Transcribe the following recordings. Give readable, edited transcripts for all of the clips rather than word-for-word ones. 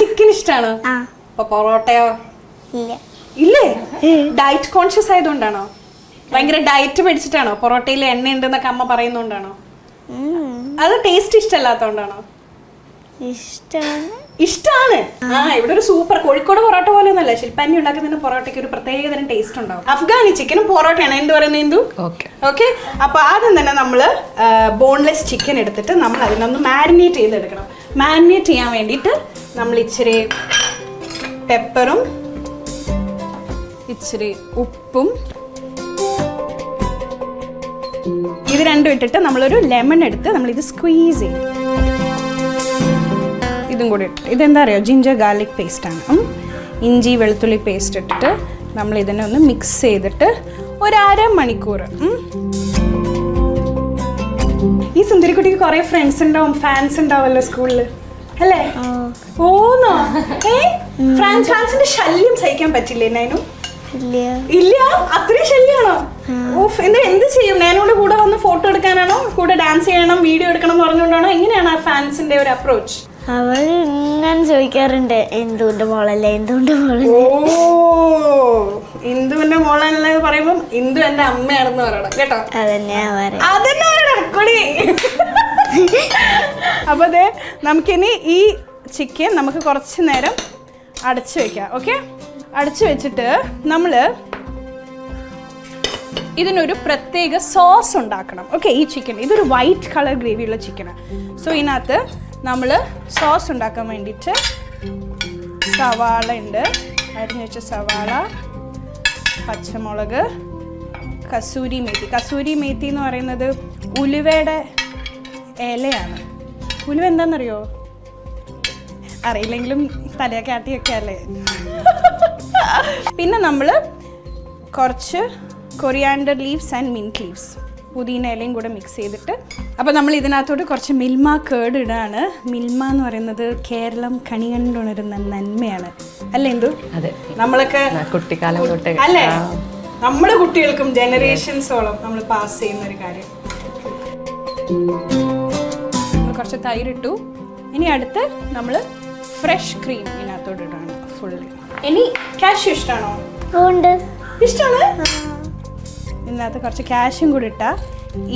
Chicken ഇഷ്ടമാണോ? അപ്പൊ പൊറോട്ടയോ? ഇല്ലേ? ഡയറ്റ് കോൺഷ്യസ് ആയതുകൊണ്ടാണോ? ഭയങ്കര ഡയറ്റ് പഠിച്ചിട്ടാണോ? പൊറോട്ടയിൽ എണ്ണ ഉണ്ടെന്നൊക്കെ അമ്മ പറയുന്നോണ്ടാണോ? അത് ടേസ്റ്റ് ഇഷ്ടമല്ലാത്തോണ്ടാണോ? ഇഷ്ടമാണ്. ഇവിടെ ഒരു സൂപ്പർ കോഴിക്കോട് പൊറോട്ട പോലെ ഒന്നല്ല, ശില്പാന്റി ഉണ്ടാക്കുന്ന പൊറോട്ടയ്ക്ക് ഒരു പ്രത്യേകതരം ടേസ്റ്റ് ഉണ്ടാവും. അഫ്ഗാനി ചിക്കനും പൊറോട്ടയാണ് എന്ത് പറയുന്നത് എന്തു? ഓക്കെ. അപ്പൊ ആദ്യം തന്നെ നമ്മള് ബോൺലെസ് ചിക്കൻ എടുത്തിട്ട് നമ്മൾ അതിനൊന്ന് മാരിനേറ്റ് ചെയ്തെടുക്കണം. മാരിനേറ്റ് ചെയ്യാൻ വേണ്ടിയിട്ട് നമ്മൾ ഇച്ചിരി പെപ്പറും ഇച്ചിരി ഉപ്പും ഇത് രണ്ടും ഇട്ടിട്ട് നമ്മളൊരു ലെമൺ എടുത്ത് നമ്മളിത് സ്ക്വീസ് ചെയ്യും. ഇതും കൂടി ഇട്ടിട്ട് ഇതെന്താ അറിയോ, ജിഞ്ചർ ഗാർലിക് പേസ്റ്റാണ്. ഇഞ്ചി വെളുത്തുള്ളി പേസ്റ്റ് ഇട്ടിട്ട് നമ്മൾ ഇതിനെ ഒന്ന് മിക്സ് ചെയ്തിട്ട് ഒരു അരമണിക്കൂർ. ഈ സുന്ദരിക്കുട്ടിക്ക് കുറെ ഫ്രണ്ട്സ് ഉണ്ടാവും, ഫാൻസ് ഉണ്ടാവുമല്ലോ സ്കൂളിൽ അല്ലേ? ഓന്നോ? ഫാൻസിന്റെ ശല്യം സഹിക്കാൻ പറ്റില്ലേ നൈനു? ഇല്ല, അത്രയും ശല്യാണോ? എന്ത് ചെയ്യും? ഞാനോട് കൂടെ വന്ന് ഫോട്ടോ എടുക്കാനാണോ, കൂടെ ഡാൻസ് ചെയ്യണം, വീഡിയോ എടുക്കണം എന്ന് പറഞ്ഞുകൊണ്ടാണോ? എങ്ങനെയാണ് ആ ഫാൻസിന്റെ ഒരു അപ്രോച്ച്? അവർ ഇങ്ങനെ ചോദിക്കാറുണ്ട്, എന്തുവിന്റെ മോളല്ലേ, എന്തുവിന്റെ മോളല്ലേ. ഇന്ദുവിന്റെ മോളല്ലേ പറയുമ്പോ ഇന്ദു എന്റെ അമ്മയാണെന്ന് പറയണം കേട്ടോ. അതന്നെ പറയണം. അപ്പൊ അതെ, നമുക്കിനി ഈ ചിക്കൻ നമുക്ക് കുറച്ച് നേരം അടച്ചു വെക്കാം. ഓക്കെ, അടച്ചു വെച്ചിട്ട് നമ്മള് ഇതിനൊരു പ്രത്യേക സോസ് ഉണ്ടാക്കണം. ഓക്കെ, ഈ ചിക്കൻ ഇതൊരു വൈറ്റ് കളർ ഗ്രേവിയുള്ള ചിക്കനാണ്. സോ ഇതിനകത്ത് നമ്മൾ സോസ് ഉണ്ടാക്കാൻ വേണ്ടിയിട്ട് സവാള ഉണ്ട്, അരിഞ്ഞു വെച്ച സവാള, പച്ചമുളക്, കസൂരി മേത്തി. കസൂരി മേത്തി എന്ന് പറയുന്നത് ഉലുവയുടെ ഇലയാണ്. ഉലുവ എന്താണെന്നറിയോ? അറിയില്ലെങ്കിലും തലയൊക്കെ ആട്ടിയൊക്കെ അല്ലേ. പിന്നെ നമ്മൾ കുറച്ച് coriander leaves and mint leaves, പുതിന ഇലയും കൂടെ മിക്സ് ചെയ്തിട്ട് അപ്പോൾ നമ്മൾ ഇതിനകത്തോട്ട് കുറച്ച് മിൽമ കേർഡ് ഇടാണ്. മിൽമ എന്ന് പറയുന്നത് കേരളം കണി കണ്ടുണരുന്ന നന്മയാണ് അല്ലേ എന്തു? അതെ, നമ്മളൊക്കെ കുട്ടിക്കാലം തൊട്ടേ അല്ലേ, നമ്മുടെ കുട്ടികൾക്കും ജനറേഷൻസോളം നമ്മൾ പാസ് ചെയ്യുന്ന ഒരു കാര്യം. കുറച്ച് തൈരിട്ടു. ഇനി അടുത്ത് നമ്മൾ ഫ്രഷ് ക്രീം ഇതിനകത്തോട്ട് ഇടാണ് ഫുള്ളി. ഇനി കാഷ്യൂ ഇഷ്ടമാണോ? ഇഷ്ടമാണ്. ഇതിനകത്ത് കുറച്ച് കാഷ്യും കൂടി ഇട്ടാൽ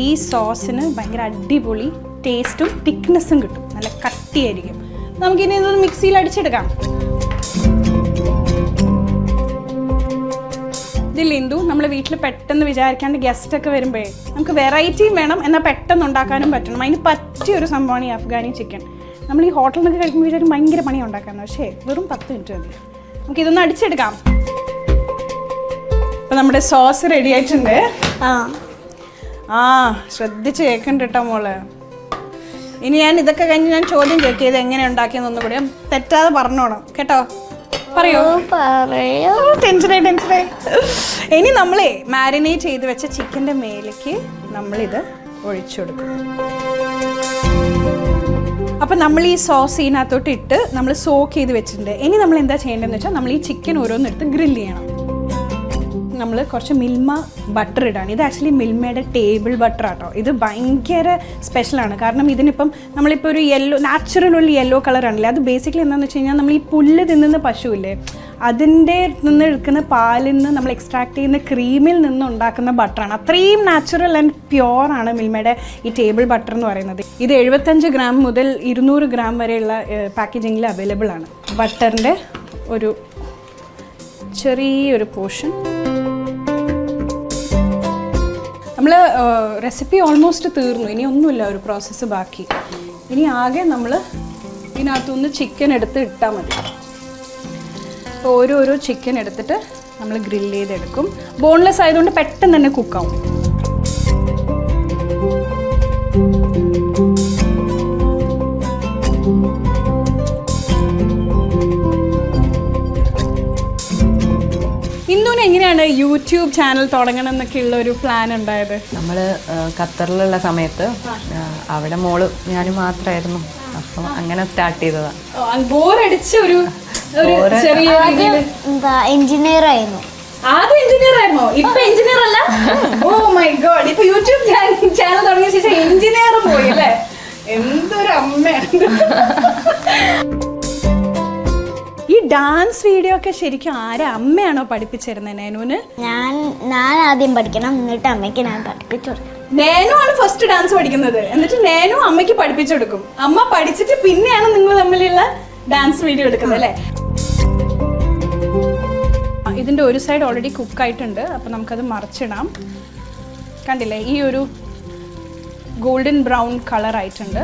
ഈ സോസിന് ഭയങ്കര അടിപൊളി ടേസ്റ്റും തിക്നെസ്സും കിട്ടും, നല്ല കട്ടിയായിരിക്കും. നമുക്കിനി ഇതൊന്ന് മിക്സിയിൽ അടിച്ചെടുക്കാം. ഇതിൽ ഇന്ദു നമ്മൾ വീട്ടിൽ പെട്ടെന്ന് വിചാരിക്കാണ്ട് ഗസ്റ്റൊക്കെ വരുമ്പോഴേ നമുക്ക് വെറൈറ്റിയും വേണം, എന്നാൽ പെട്ടെന്ന് ഉണ്ടാക്കാനും പറ്റണം. അതിന് പറ്റിയൊരു സംഭവമാണ് ഈ അഫ്ഗാനി ചിക്കൻ. നമ്മൾ ഈ ഹോട്ടലിൽ നിന്നൊക്കെ കഴിക്കുമ്പോൾ വിചാരിക്കും ഭയങ്കര പണി ഉണ്ടാക്കാമെന്ന്, പക്ഷേ വെറും 10 മിനിറ്റ് മതി. നമുക്കിതൊന്ന് അടിച്ചെടുക്കാം. അപ്പം നമ്മുടെ സോസ് റെഡി ആയിട്ടുണ്ട്. ശ്രദ്ധിച്ച് കേൾക്കണ്ട കേട്ടോ മോള്. ഇനി ഞാൻ ഇതൊക്കെ കഴിഞ്ഞ് ഞാൻ ചോദ്യം ചോദിക്കിയത് എങ്ങനെ ഉണ്ടാക്കിയെന്നൊന്നും കൂടി തെറ്റാതെ പറഞ്ഞോണം കേട്ടോ. പറയോ? ടെൻഷനായി. ഇനി നമ്മളെ മാരിനേറ്റ് ചെയ്ത് വെച്ച ചിക്കൻ്റെ മേലേക്ക് നമ്മളിത് ഒഴിച്ചു കൊടുക്കും. അപ്പം നമ്മൾ ഈ സോസ് ഇതിനകത്തോട്ട് ഇട്ട് നമ്മൾ സോക്ക് ചെയ്ത് വെച്ചിട്ടുണ്ട്. ഇനി നമ്മൾ എന്താ ചെയ്യേണ്ടതെന്ന് വെച്ചാൽ നമ്മൾ ഈ ചിക്കൻ ഓരോന്നെടുത്ത് ഗ്രില്ല് ചെയ്യണം. നമ്മൾ കുറച്ച് മിൽമ ബട്ടർ ഇടാണ്. ഇത് ആക്ച്വലി മിൽമയുടെ ടേബിൾ ബട്ടർ ആട്ടോ. ഇത് ഭയങ്കര സ്പെഷ്യലാണ്. കാരണം ഇതിനിപ്പം നമ്മളിപ്പോൾ ഒരു നാച്ചുറൽ ഉള്ള യെല്ലോ കളറാണല്ലേ, അത് ബേസിക്കലി എന്താണെന്ന് വെച്ച് കഴിഞ്ഞാൽ നമ്മൾ ഈ പുല്ല് തിന്നുന്ന പശുവില്ലേ, അതിൻ്റെ നിന്ന് എടുക്കുന്ന പാലിൽ നിന്ന് നമ്മൾ എക്സ്ട്രാക്ട് ചെയ്യുന്ന ക്രീമിൽ നിന്ന് ഉണ്ടാക്കുന്ന ബട്ടറാണ്. അത്രയും നാച്ചുറൽ ആൻഡ് പ്യുവറാണ് മിൽമയുടെ ഈ ടേബിൾ ബട്ടർ എന്ന് പറയുന്നത്. ഇത് 75 ഗ്രാം മുതൽ 200 ഗ്രാം വരെയുള്ള പാക്കേജിങ്ങിൽ അവൈലബിൾ ആണ്. ബട്ടറിൻ്റെ ഒരു ചെറിയൊരു പോർഷൻ നമ്മൾ റെസിപ്പി ഓൾമോസ്റ്റ് തീർന്നു. ഇനി ഒന്നുമില്ല, ഒരു പ്രോസസ്സ് ബാക്കി. ഇനി ആകെ നമ്മൾ ഇതിനകത്തുനിന്ന് ചിക്കൻ എടുത്ത് ഇട്ടാൽ മതി. അപ്പോൾ ഓരോ ചിക്കൻ എടുത്തിട്ട് നമ്മൾ ഗ്രില്ല് ചെയ്തെടുക്കും. ബോൺലെസ് ആയതുകൊണ്ട് പെട്ടെന്ന് തന്നെ കുക്കാവും. ഇന്ദുവിന് എങ്ങനെയാണ് യൂട്യൂബ് ചാനൽ തുടങ്ങണം എന്നൊക്കെ ഉള്ള ഒരു പ്ലാൻ ഉണ്ടായത്? നമ്മൾ ഖത്തറിലുള്ള സമയത്ത് അവിടെ മോള് ഞാനും മാത്രമായിരുന്നു. അപ്പം അങ്ങനെ സ്റ്റാർട്ട് ചെയ്തതാണ്. ബോറടിച്ച ഒരു ചെറിയ എഞ്ചിനീയർ ആയിരുന്നു. ആദ്യം എഞ്ചിനീയർ ആയിരുന്നോ? ഇപ്പൊ എഞ്ചിനീയർ അല്ല? ഓ മൈ ഗോഡ്, ഇപ്പൊ യൂട്യൂബ് ചാനൽ തുടങ്ങിയ ശേഷം എഞ്ചിനീയർ പോയി അല്ലേ? എന്തൊരു അമ്മയാണ്. ഡാൻസ് വീഡിയോ ഒക്കെ ശരിക്കും ആരാ, അമ്മയാണോ പഠിപ്പിച്ചിരുന്നത് നേനുവിന്? ഞാൻ ആദ്യം പഠിക്കണം, എന്നിട്ട് അമ്മയ്ക്ക് ഞാൻ പഠിപ്പിച്ചു കൊടുക്കും. നേനു ആണ് ഫസ്റ്റ് ഡാൻസ് പഠിക്കുന്നത്, എന്നിട്ട് നേനു അമ്മയ്ക്ക് പഠിപ്പിച്ചു കൊടുക്കും. അമ്മ പഠിച്ചിട്ട് പിന്നെയാണ് നിങ്ങൾ തമ്മിലുള്ള ഡാൻസ് വീഡിയോ എടുക്കുന്നത് അല്ലേ? ഇതിൻ്റെ ഒരു സൈഡ് ഓൾറെഡി കുക്കായിട്ടുണ്ട്, അപ്പോൾ നമുക്കത് മറിച്ചിടാം. കണ്ടില്ലേ, ഈ ഒരു ഗോൾഡൻ ബ്രൗൺ കളർ ആയിട്ടുണ്ട്.